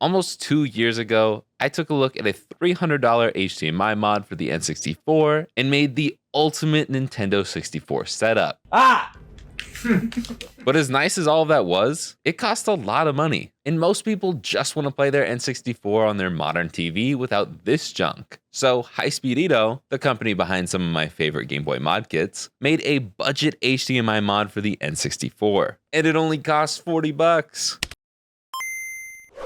Almost 2 years ago, I took a look at a $300 HDMI mod for the N64 and made the ultimate Nintendo 64 setup. But as nice as all of that was, it cost a lot of money, and most people just want to play their N64 on their modern TV without this junk. So High Speed Ito, the company behind some of my favorite Game Boy mod kits, made a budget HDMI mod for the N64, and it only costs 40 bucks.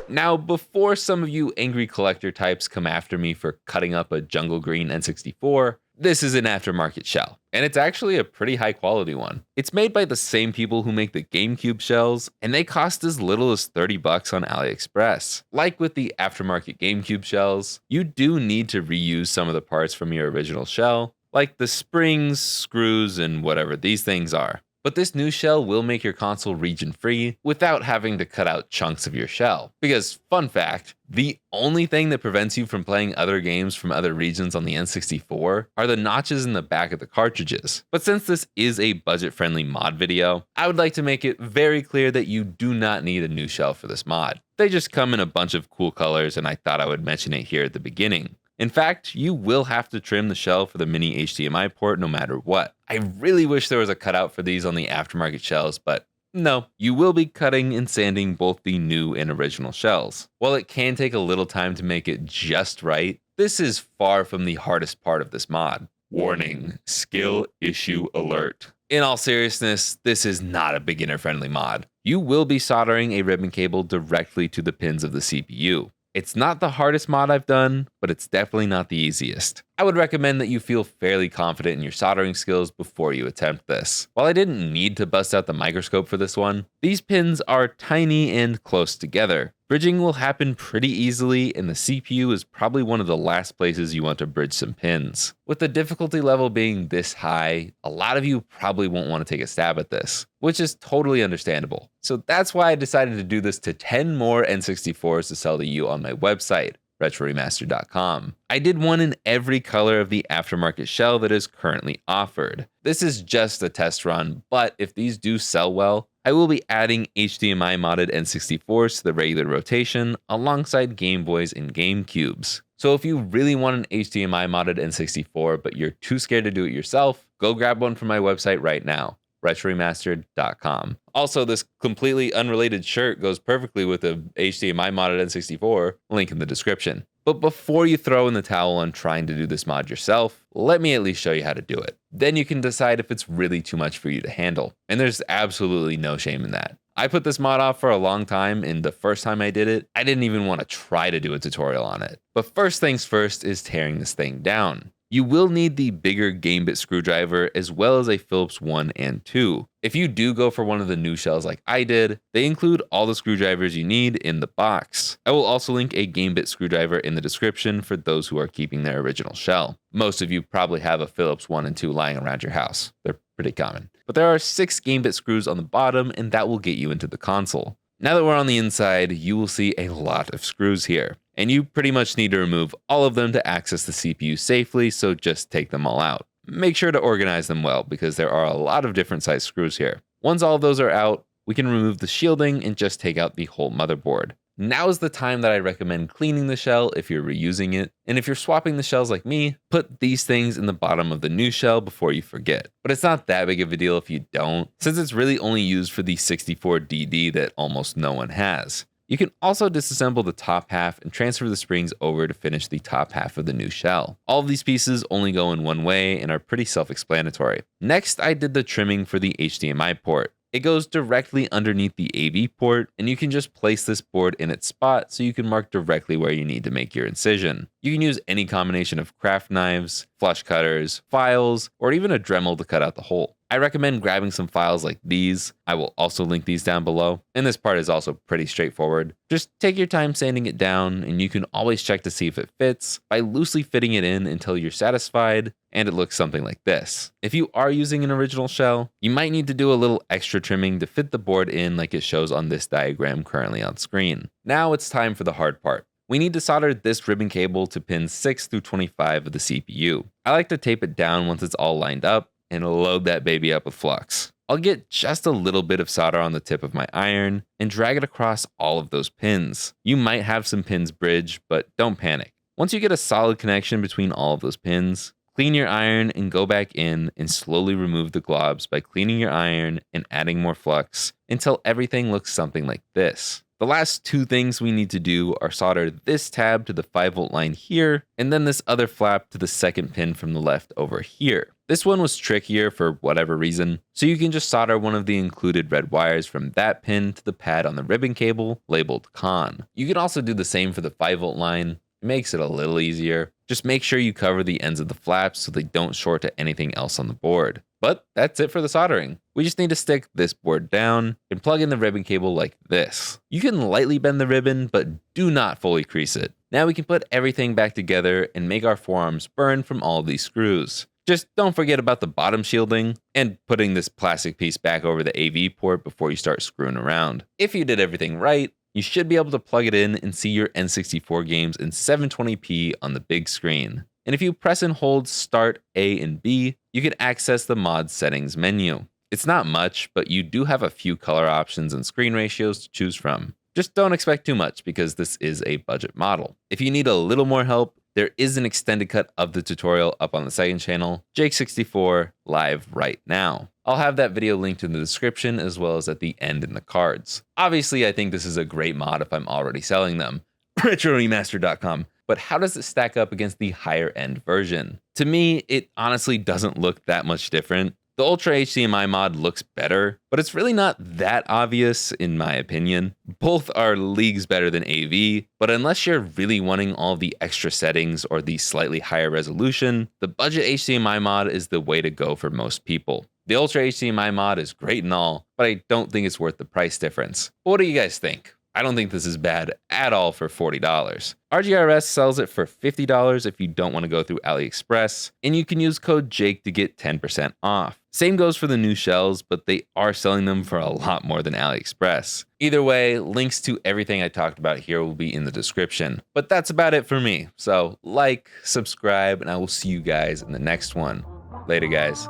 Now, before some of you angry collector types come after me for cutting up a jungle green N64, this is an aftermarket shell, and it's actually a pretty high quality one. It's made by the same people who make the GameCube shells, and they cost as little as 30 bucks on AliExpress. Like with the aftermarket GameCube shells, you do need to reuse some of the parts from your original shell, like the springs, screws, and whatever these things are. But this new shell will make your console region free without having to cut out chunks of your shell. Because, fun fact, the only thing that prevents you from playing other games from other regions on the N64 are the notches in the back of the cartridges. But since this is a budget-friendly mod video, I would like to make it very clear that you do not need a new shell for this mod. They just come in a bunch of cool colors, and I thought I would mention it here at the beginning. In fact, you will have to trim the shell for the mini HDMI port no matter what. I really wish there was a cutout for these on the aftermarket shells, but no, you will be cutting and sanding both the new and original shells. While it can take a little time to make it just right, this is far from the hardest part of this mod. Warning, skill issue alert. In all seriousness, this is not a beginner-friendly mod. You will be soldering a ribbon cable directly to the pins of the CPU. It's not the hardest mod I've done, but it's definitely not the easiest. I would recommend that you feel fairly confident in your soldering skills before you attempt this. While I didn't need to bust out the microscope for this one, these pins are tiny and close together. Bridging will happen pretty easily, and the CPU is probably one of the last places you want to bridge some pins. With the difficulty level being this high, a lot of you probably won't want to take a stab at this, which is totally understandable. So that's why I decided to do this to 10 more N64s to sell to you on my website, retroremastered.com. I did one in every color of the aftermarket shell that is currently offered. This is just a test run, but if these do sell well, I will be adding HDMI modded N64s to the regular rotation alongside Game Boys and GameCubes. So if you really want an HDMI modded N64 but you're too scared to do it yourself, go grab one from my website right now, retroremastered.com. Also, this completely unrelated shirt goes perfectly with the HDMI modded N64, link in the description. But before you throw in the towel on trying to do this mod yourself, let me at least show you how to do it. Then you can decide if it's really too much for you to handle. And there's absolutely no shame in that. I put this mod off for a long time, and the first time I did it, I didn't even want to try to do a tutorial on it. But first things first is tearing this thing down. You will need the bigger gambit screwdriver as well as a Phillips 1 and 2. If you do go for one of the new shells like I did, they include all the screwdrivers you need in the box. I will also link a gambit screwdriver in the description for those who are keeping their original shell. Most of you probably have a Phillips 1 and 2 lying around your house. They're pretty common. But there are 6 gambit screws on the bottom, and that will get you into the console. Now that we're on the inside, you will see a lot of screws here, and you pretty much need to remove all of them to access the CPU safely, so just take them all out. Make sure to organize them well because there are a lot of different size screws here. Once all of those are out, we can remove the shielding and just take out the whole motherboard. Now is the time that I recommend cleaning the shell if you're reusing it, and if you're swapping the shells like me, put these things in the bottom of the new shell before you forget. But it's not that big of a deal if you don't, since it's really only used for the 64DD that almost no one has. You can also disassemble the top half and transfer the springs over to finish the top half of the new shell. All of these pieces only go in one way and are pretty self-explanatory. Next, I did the trimming for the HDMI port. It goes directly underneath the AV port, and you can just place this board in its spot so you can mark directly where you need to make your incision. You can use any combination of craft knives, flush cutters, files, or even a Dremel to cut out the hole. I recommend grabbing some files like these. I will also link these down below. And this part is also pretty straightforward. Just take your time sanding it down, and you can always check to see if it fits by loosely fitting it in until you're satisfied, and it looks something like this. If you are using an original shell, you might need to do a little extra trimming to fit the board in like it shows on this diagram currently on screen. Now it's time for the hard part. We need to solder this ribbon cable to pins 6 through 25 of the CPU. I like to tape it down once it's all lined up and load that baby up with flux. I'll get just a little bit of solder on the tip of my iron and drag it across all of those pins. You might have some pins bridge, but don't panic. Once you get a solid connection between all of those pins, clean your iron and go back in and slowly remove the globs by cleaning your iron and adding more flux until everything looks something like this. The last two things we need to do are solder this tab to the 5V line here, and then this other flap to the second pin from the left over here. This one was trickier for whatever reason, so you can just solder one of the included red wires from that pin to the pad on the ribbon cable labeled CON. You can also do the same for the 5V line. It makes it a little easier. Just make sure you cover the ends of the flaps so they don't short to anything else on the board. But that's it for the soldering. We just need to stick this board down and plug in the ribbon cable like this. You can lightly bend the ribbon, but do not fully crease it. Now we can put everything back together and make our forearms burn from all of these screws. Just don't forget about the bottom shielding and putting this plastic piece back over the AV port before you start screwing around. If you did everything right, you should be able to plug it in and see your N64 games in 720p on the big screen. And if you press and hold Start A and B, you can access the mod settings menu. It's not much, but you do have a few color options and screen ratios to choose from. Just don't expect too much because this is a budget model. If you need a little more help, there is an extended cut of the tutorial up on the second channel, Jake64, live right now. I'll have that video linked in the description as well as at the end in the cards. Obviously, I think this is a great mod if I'm already selling them. RetroRemaster.com. But how does it stack up against the higher end version? To me, it honestly doesn't look that much different. The Ultra HDMI mod looks better, but it's really not that obvious in my opinion. Both are leagues better than AV, but unless you're really wanting all the extra settings or the slightly higher resolution, the budget HDMI mod is the way to go for most people. The Ultra HDMI mod is great and all, but I don't think it's worth the price difference. What do you guys think? I don't think this is bad at all for $40. RGRS sells it for $50 if you don't want to go through AliExpress, and you can use code JAKE to get 10% off. Same goes for the new shells, but they are selling them for a lot more than AliExpress. Either way, links to everything I talked about here will be in the description. But that's about it for me. So like, subscribe, and I will see you guys in the next one. Later, guys.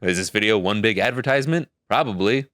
Is this video one big advertisement? Probably.